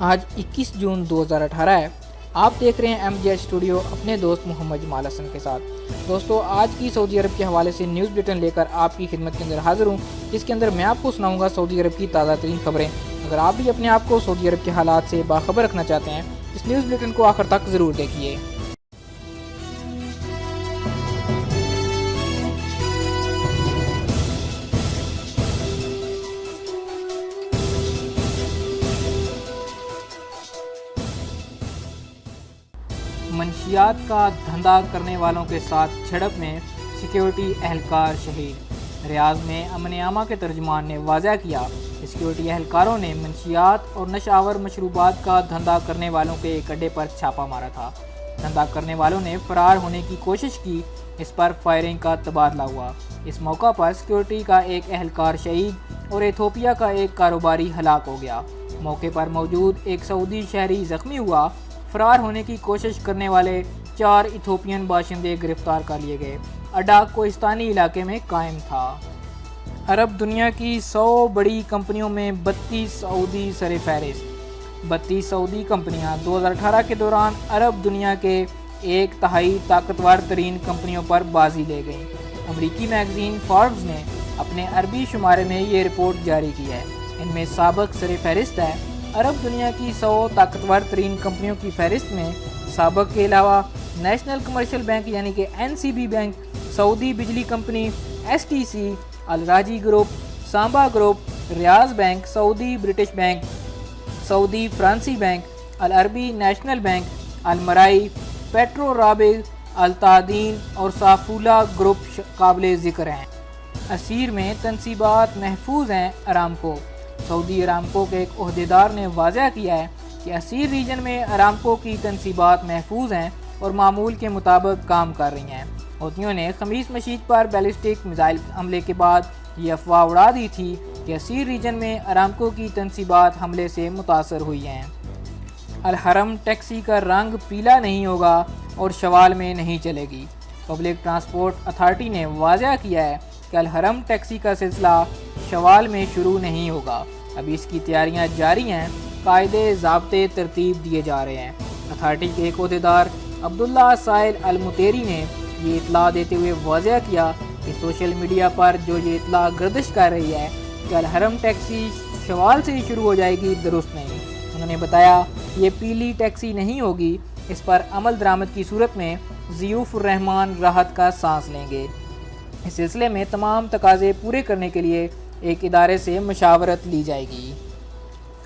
آج 21 جون 2018 ہے۔ آپ دیکھ رہے ہیں MJ اسٹوڈیو اپنے دوست محمد جمال حسن کے ساتھ۔ دوستو، آج کی سعودی عرب کے حوالے سے نیوز بلیٹن لے کر آپ کی خدمت کے اندر حاضر ہوں، جس کے اندر میں آپ کو سناؤں گا سعودی عرب کی تازہ ترین خبریں۔ اگر آپ بھی اپنے آپ کو سعودی عرب کے حالات سے باخبر رکھنا چاہتے ہیں، اس نیوز بلیٹن کو آخر تک ضرور دیکھیے۔ منشیات کا دھندا کرنے والوں کے ساتھ جھڑپ میں سیکیورٹی اہلکار شہید۔ ریاض میں امن عامہ کے ترجمان نے واضح کیا کہ سیکیورٹی اہلکاروں نے منشیات اور نشہ آور مشروبات کا دھندا کرنے والوں کے ایک اڈے پر چھاپا مارا تھا۔ دھندا کرنے والوں نے فرار ہونے کی کوشش کی، اس پر فائرنگ کا تبادلہ ہوا۔ اس موقع پر سیکیورٹی کا ایک اہلکار شہید اور ایتھوپیا کا ایک کاروباری ہلاک ہو گیا۔ موقع پر موجود ایک سعودی شہری زخمی ہوا۔ فرار ہونے کی کوشش کرنے والے 4 ایتھوپین باشندے گرفتار کر لیے گئے۔ اڈا کوہستانی علاقے میں قائم تھا۔ عرب دنیا کی 100 بڑی کمپنیوں میں 32 سعودی سر فہرست۔ 32 سعودی کمپنیاں 2018 کے دوران عرب دنیا کے 1/3 طاقتور ترین کمپنیوں پر بازی لے گئیں۔ امریکی میگزین فوربس نے اپنے عربی شمارے میں یہ رپورٹ جاری کی ہے۔ ان میں سابق سر فہرست ہے۔ عرب دنیا کی 100 طاقتور ترین کمپنیوں کی فہرست میں سابق کے علاوہ نیشنل کمرشل بینک یعنی کہ NCB بینک، سعودی بجلی company STC، Al Rajhi group, Samba group, Riyad bank, Saudi British bank, Saudi Fransi bank, العربی national bank, Almarai, Petro Rabigh, التعدین اور سافولا گروپ قابل ذکر ہیں۔ اسیر میں تنصیبات محفوظ ہیں۔ ارامکو۔ سعودی ارامکو کے ایک عہدیدار نے واضح کیا ہے کہ اسیر ریجن میں ارامکو کی تنصیبات محفوظ ہیں اور معمول کے مطابق کام کر رہی ہیں۔ حوثیوں نے خمیس مشیط پر بیلسٹک میزائل حملے کے بعد یہ افواہ اڑا دی تھی کہ اسیر ریجن میں ارامکو کی تنصیبات حملے سے متاثر ہوئی ہیں۔ الحرم ٹیکسی کا رنگ پیلا نہیں ہوگا اور شوال میں نہیں چلے گی۔ پبلک ٹرانسپورٹ اتھارٹی نے واضح کیا ہے کہ الحرم ٹیکسی کا سلسلہ شوال میں شروع نہیں ہوگا۔ ابھی اس کی تیاریاں جاری ہیں۔ قاعدے ضابطے ترتیب دیے جا رہے ہیں۔ اتھارٹی کے ایک عہدیدار عبداللہ سائل المتیری نے یہ اطلاع دیتے ہوئے واضح کیا کہ سوشل میڈیا پر جو یہ اطلاع گردش کر رہی ہے کہ الحرم ٹیکسی شوال سے ہی شروع ہو جائے گی، درست نہیں۔ انہوں نے بتایا یہ پیلی ٹیکسی نہیں ہوگی۔ اس پر عمل درآمد کی صورت میں ضیوف الرحمان راحت کا سانس لیں گے۔ اس سلسلے میں تمام تقاضے پورے کرنے کے لیے ایک ادارے سے مشاورت لی جائے گی۔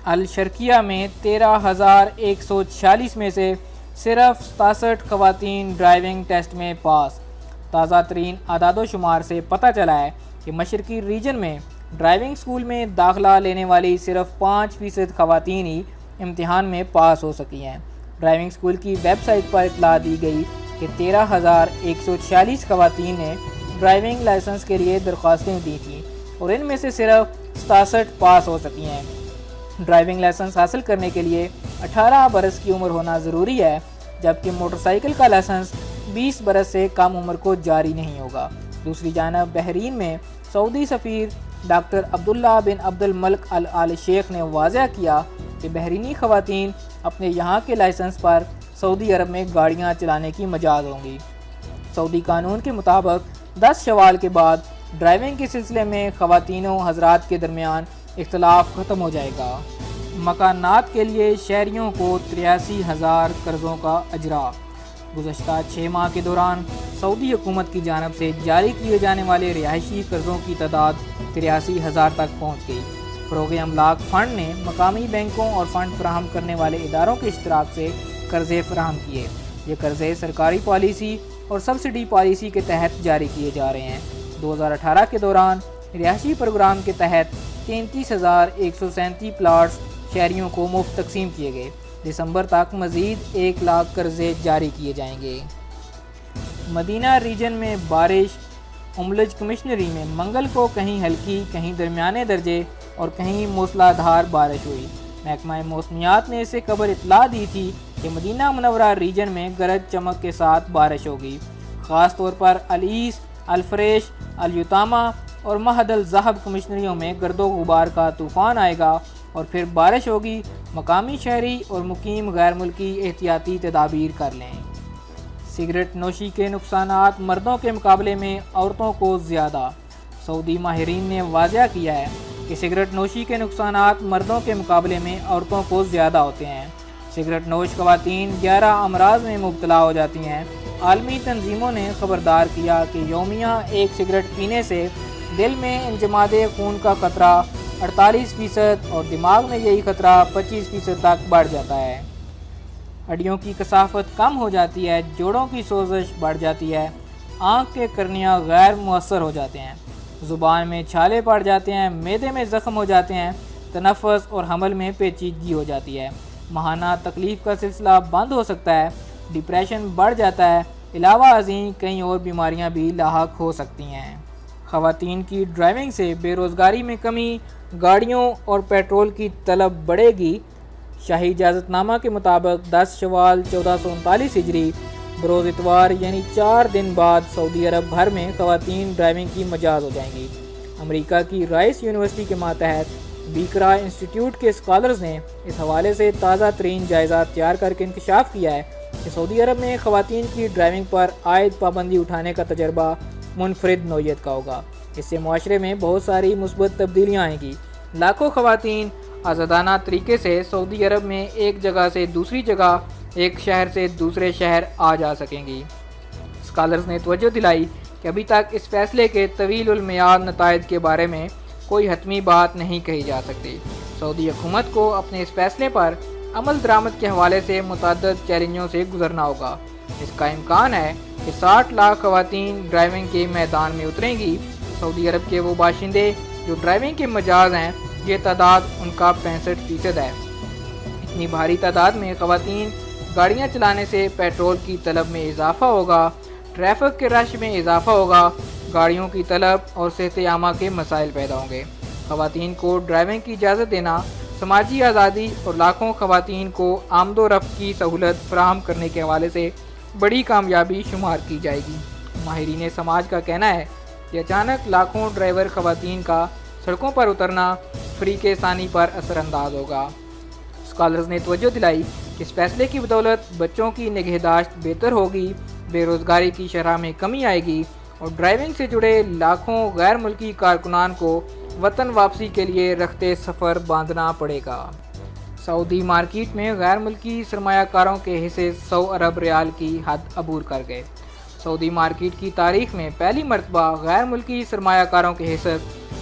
الشرقیہ میں 13,146 میں سے صرف 67 خواتین ڈرائیونگ ٹیسٹ میں پاس۔ تازہ ترین اعداد و شمار سے پتہ چلا ہے کہ مشرقی ریجن میں ڈرائیونگ اسکول میں داخلہ لینے والی صرف 5% خواتین ہی امتحان میں پاس ہو سکی ہیں۔ ڈرائیونگ اسکول کی ویب سائٹ پر اطلاع دی گئی کہ 13,146 خواتین نے ڈرائیونگ لائسنس کے لیے درخواستیں دی تھیں اور ان میں سے صرف 67 پاس ہو سکی ہیں۔ ڈرائیونگ لائسنس حاصل کرنے کے لیے 18 برس کی عمر ہونا ضروری ہے، جبکہ موٹر سائیکل کا لائسنس 20 برس سے کم عمر کو جاری نہیں ہوگا۔ دوسری جانب بحرین میں سعودی سفیر ڈاکٹر عبداللہ بن عبد الملک آل شیخ نے واضح کیا کہ بحرینی خواتین اپنے یہاں کے لائسنس پر سعودی عرب میں گاڑیاں چلانے کی مجاز ہوں گی۔ سعودی قانون کے مطابق 10 شوال کے بعد ڈرائیونگ کے سلسلے میں خواتین و حضرات کے درمیان اختلاف ختم ہو جائے گا۔ مکانات کے لیے شہریوں کو 83,000 قرضوں کا اجرا۔ گزشتہ 6 ماہ کے دوران سعودی حکومت کی جانب سے جاری کیے جانے والے رہائشی قرضوں کی تعداد 83,000 تک پہنچ گئی۔ فروغ املاک فنڈ نے مقامی بینکوں اور فنڈ فراہم کرنے والے اداروں کے اشتراک سے قرضے فراہم کیے۔ یہ قرضے سرکاری پالیسی اور سبسڈی پالیسی کے تحت جاری کیے جا رہے ہیں۔ 2018 کے دوران رہائشی پروگرام کے تحت 33,137 پلاٹس شہریوں کو مفت تقسیم کیے گئے۔ دسمبر تک مزید 1 لاکھ قرضے جاری کیے جائیں گے۔ مدینہ ریجن میں بارش۔ املج کمشنری میں منگل کو کہیں ہلکی، کہیں درمیانے درجے اور کہیں موسلا دھار بارش ہوئی۔ محکمہ موسمیات نے اسے خبر اطلاع دی تھی کہ مدینہ منورہ ریجن میں گرج چمک کے ساتھ بارش ہوگی۔ خاص طور پر العیس، الفریش، الیتامہ اور مہد الذہب کمشنریوں میں گرد و غبار کا طوفان آئے گا اور پھر بارش ہوگی، مقامی شہری اور مقیم غیر ملکی احتیاطی تدابیر کر لیں۔ سگریٹ نوشی کے نقصانات مردوں کے مقابلے میں عورتوں کو زیادہ۔ سعودی ماہرین نے واضح کیا ہے کہ سگریٹ نوشی کے نقصانات مردوں کے مقابلے میں عورتوں کو زیادہ ہوتے ہیں۔ سگریٹ نوش خواتین 11 امراض میں مبتلا ہو جاتی ہیں۔ عالمی تنظیموں نے خبردار کیا کہ یومیہ ایک سگریٹ پینے سے دل میں انجماد خون کا خطرہ 48% اور دماغ میں یہی خطرہ 25% تک بڑھ جاتا ہے۔ ہڈیوں کی کثافت کم ہو جاتی ہے، جوڑوں کی سوزش بڑھ جاتی ہے، آنکھ کے کرنیاں غیر مؤثر ہو جاتے ہیں، زبان میں چھالے پڑ جاتے ہیں، معدے میں زخم ہو جاتے ہیں، تنفس اور حمل میں پیچیدگی ہو جاتی ہے، ماہانہ تکلیف کا سلسلہ بند ہو سکتا ہے، ڈپریشن بڑھ جاتا ہے، علاوہ ازیں کئی اور بیماریاں بھی لاحق ہو سکتی ہیں۔ خواتین کی ڈرائیونگ سے بے روزگاری میں کمی، گاڑیوں اور پیٹرول کی طلب بڑھے گی۔ شاہی اجازت نامہ کے مطابق 10 شوال 1439 ہجری بروز اتوار یعنی 4 دن بعد سعودی عرب بھر میں خواتین ڈرائیونگ کی مجاز ہو جائیں گی۔ امریکہ کی رائس یونیورسٹی کے ماتحت بیکرا انسٹیٹیوٹ کے اسکالرز نے اس حوالے سے تازہ ترین جائزہ تیار کر کے انکشاف کیا ہے کہ سعودی عرب میں خواتین کی ڈرائیونگ پر عائد پابندی اٹھانے کا تجربہ منفرد نوعیت کا ہوگا۔ اس سے معاشرے میں بہت ساری مثبت تبدیلیاں آئیں گی۔ لاکھوں خواتین آزادانہ طریقے سے سعودی عرب میں ایک جگہ سے دوسری جگہ، ایک شہر سے دوسرے شہر آ جا سکیں گی۔ اسکالرز نے توجہ دلائی کہ ابھی تک اس فیصلے کے طویل المیعاد نتائج کے بارے میں کوئی حتمی بات نہیں کہی جا سکتی۔ سعودی حکومت کو اپنے اس فیصلے پر عمل درآمد کے حوالے سے متعدد چیلنجوں سے گزرنا ہوگا۔ اس کا امکان ہے کہ 60 لاکھ خواتین ڈرائیونگ کے میدان میں اتریں گی۔ سعودی عرب کے وہ باشندے جو ڈرائیونگ کے مجاز ہیں، یہ تعداد ان کا 65% ہے۔ اتنی بھاری تعداد میں خواتین گاڑیاں چلانے سے پیٹرول کی طلب میں اضافہ ہوگا، ٹریفک کے رش میں اضافہ ہوگا، گاڑیوں کی طلب اور صحت عامہ کے مسائل پیدا ہوں گے۔ خواتین کو ڈرائیونگ کی اجازت دینا سماجی آزادی اور لاکھوں خواتین کو آمد و رفت کی سہولت فراہم کرنے کے حوالے سے بڑی کامیابی شمار کی جائے گی۔ ماہرین سماج کا کہنا ہے کہ اچانک لاکھوں ڈرائیور خواتین کا سڑکوں پر اترنا فریق ثانی پر اثر انداز ہوگا۔ اسکالرز نے توجہ دلائی کہ اس فیصلے کی بدولت بچوں کی نگہداشت بہتر ہوگی، بے روزگاری کی شرح میں کمی آئے گی اور ڈرائیونگ سے جڑے لاکھوں غیر ملکی کارکنان کو وطن واپسی کے لیے رخت سفر باندھنا پڑے گا۔ سعودی مارکیٹ میں غیر ملکی سرمایہ کاروں کے حصے 100 ارب ریال کی حد عبور کر گئے۔ سعودی مارکیٹ کی تاریخ میں پہلی مرتبہ غیر ملکی سرمایہ کاروں کے حصے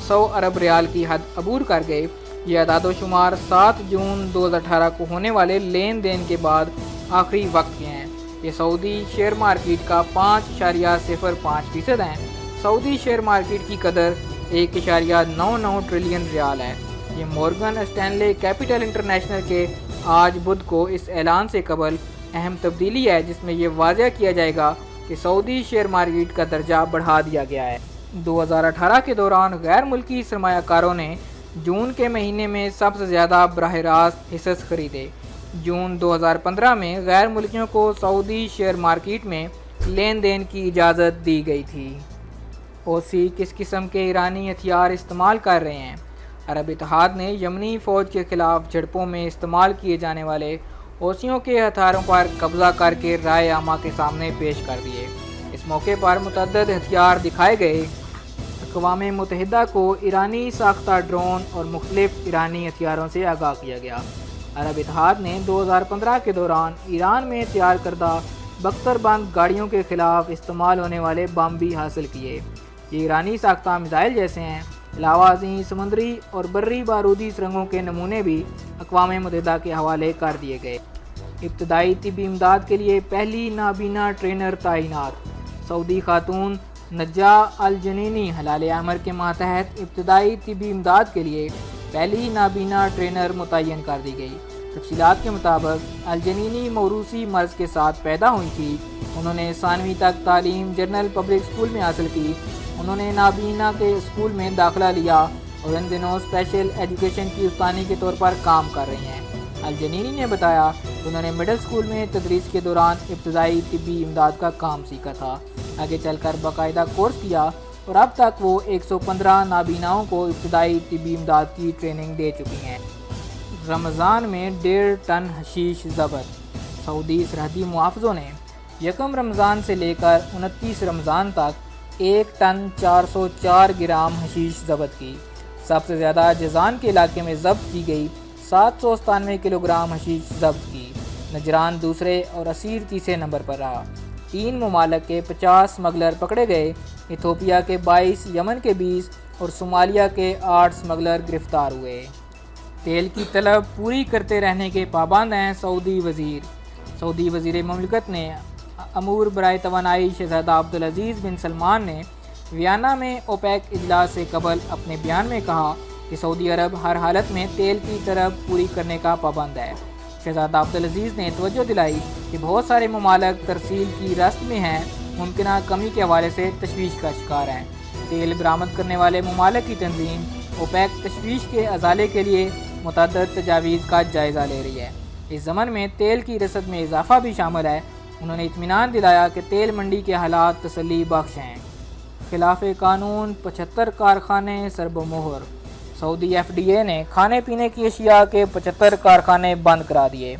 100 ارب ریال کی حد عبور کر گئے۔ یہ اعداد و شمار 7 جون 2018 کو ہونے والے لین دین کے بعد آخری وقت کے ہیں۔ یہ سعودی شیئر مارکیٹ کا 5.05% ہے۔ سعودی شیئر مارکیٹ کی قدر 1.99 ٹریلین ریال ہے۔ یہ مورگن اسٹینلے کیپٹل انٹرنیشنل کے آج بدھ کو اس اعلان سے قبل اہم تبدیلی ہے، جس میں یہ واضح کیا جائے گا کہ سعودی شیئر مارکیٹ کا درجہ بڑھا دیا گیا ہے۔ 2018 کے دوران غیر ملکی سرمایہ کاروں نے جون کے مہینے میں سب سے زیادہ براہ راست حصص خریدے۔ جون 2015 میں غیر ملکیوں کو سعودی شیئر مارکیٹ میں لین دین کی اجازت دی گئی تھی۔ حوثی کس قسم کے ایرانی ہتھیار استعمال کر رہے ہیں؟ عرب اتحاد نے یمنی فوج کے خلاف جھڑپوں میں استعمال کیے جانے والے حوثیوں کے ہتھیاروں پر قبضہ کر کے رائے عامہ کے سامنے پیش کر دیے۔ اس موقع پر متعدد ہتھیار دکھائے گئے۔ اقوام متحدہ کو ایرانی ساختہ ڈرون اور مختلف ایرانی ہتھیاروں سے آگاہ کیا گیا۔ عرب اتحاد نے 2015 کے دوران ایران میں تیار کردہ بختر بند گاڑیوں کے خلاف استعمال ہونے والے بم بھی حاصل کیے۔ یہ ایرانی ساختہ میزائل جیسے ہیں۔ علاوہ ازیں سمندری اور بری بارودی سرنگوں کے نمونے بھی اقوام متحدہ کے حوالے کر دیے گئے۔ ابتدائی طبی امداد کے لیے پہلی نابینا ٹرینر تعینات۔ سعودی خاتون نجا الجنینی ہلال احمر کے ماتحت ابتدائی طبی امداد کے لیے پہلی نابینا ٹرینر متعین کر دی گئی۔ تفصیلات کے مطابق الجنینی موروثی مرض کے ساتھ پیدا ہوئی تھی۔ انہوں نے ثانوی تک تعلیم جنرل پبلک اسکول میں حاصل کی۔ انہوں نے نابینا کے اسکول میں داخلہ لیا اور ان دنوں اسپیشل ایجوکیشن کی استانی کے طور پر کام کر رہی ہیں۔ الجنینی نے بتایا کہ انہوں نے مڈل اسکول میں تدریس کے دوران ابتدائی طبی امداد کا کام سیکھا تھا، آگے چل کر باقاعدہ کورس کیا اور اب تک وہ 115 نابیناؤں کو ابتدائی طبی امداد کی ٹریننگ دے چکی ہیں۔ رمضان میں 1.5 ٹن حشیش ضبط۔ سعودی سرحدی محافظوں نے 1 رمضان سے لے کر 29 رمضان تک 1 ٹن 404 گرام حشیش ضبط کی۔ سب سے زیادہ جازان کے علاقے میں ضبط کی گئی 797 کلو گرام حشیش ضبط کی۔ نجران دوسرے اور اسیر تیسرے نمبر پر رہا۔ 3 ممالک کے 50 اسمگلر پکڑے گئے۔ ایتھوپیا کے 22، یمن کے 20 اور صومالیہ کے 8 اسمگلر گرفتار ہوئے۔ تیل کی طلب پوری کرتے رہنے کے پابند ہیں سعودی وزیر۔ سعودی وزیر مملکت نے امور برائے توانائی شہزادہ عبدالعزیز بن سلمان نے ویانا میں اوپیک اجلاس سے قبل اپنے بیان میں کہا کہ سعودی عرب ہر حالت میں تیل کی طلب پوری کرنے کا پابند ہے۔ شہزادہ عبدالعزیز نے توجہ دلائی کہ بہت سارے ممالک ترسیل کی رست میں ہیں، ممکنہ کمی کے حوالے سے تشویش کا شکار ہیں۔ تیل برآمد کرنے والے ممالک کی تنظیم اوپیک تشویش کے ازالے کے لیے متعدد تجاویز کا جائزہ لے رہی ہے۔ اس ضمن میں تیل کی رسد میں اضافہ بھی شامل ہے۔ انہوں نے اطمینان دلایا کہ تیل منڈی کے حالات تسلی بخش ہیں۔ خلاف قانون 75 کارخانے سرب و مہر۔ سعودی FDA نے کھانے پینے کی اشیاء کے 75 کارخانے بند کرا دیے۔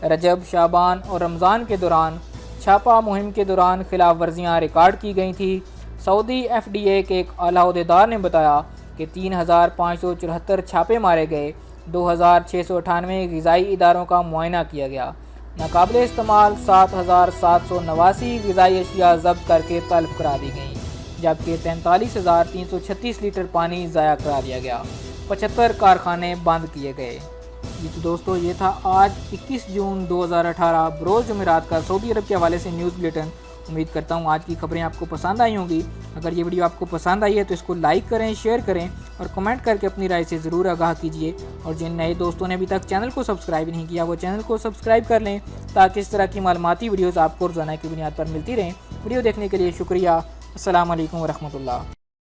رجب، شعبان اور رمضان کے دوران چھاپہ مہم کے دوران خلاف ورزیاں ریکارڈ کی گئی تھیں۔ سعودی FDA کے ایک اعلیٰ عہدیدار نے بتایا کہ 3574 چھاپے مارے گئے، 2698 غذائی اداروں کا معائنہ کیا گیا، ناقابل استعمال 7789 غذائی اشیاء ضبط کر کے طلب کرا دی گئیں، جبکہ 43,336 لیٹر پانی ضائع کرا دیا گیا۔ 75 کارخانے بند کیے گئے۔ تو دوستو، یہ تھا آج 21 جون 2018 بروز جمعرات کا سعودی عرب کے حوالے سے نیوز بلیٹن۔ امید کرتا ہوں آج کی خبریں آپ کو پسند آئی ہوں گی۔ اگر یہ ویڈیو آپ کو پسند آئی ہے تو اس کو لائک کریں، شیئر کریں اور کمنٹ کر کے اپنی رائے سے ضرور آگاہ کیجیے۔ اور جن نئے دوستوں نے ابھی تک چینل کو سبسکرائب نہیں کیا وہ چینل کو سبسکرائب کر لیں تاکہ اس طرح کی معلوماتی ویڈیوز آپ کو روزانہ کی بنیاد پر ملتی رہیں۔ ویڈیو دیکھنے کے لیے شکریہ۔ السلام علیکم ورحمۃ اللہ۔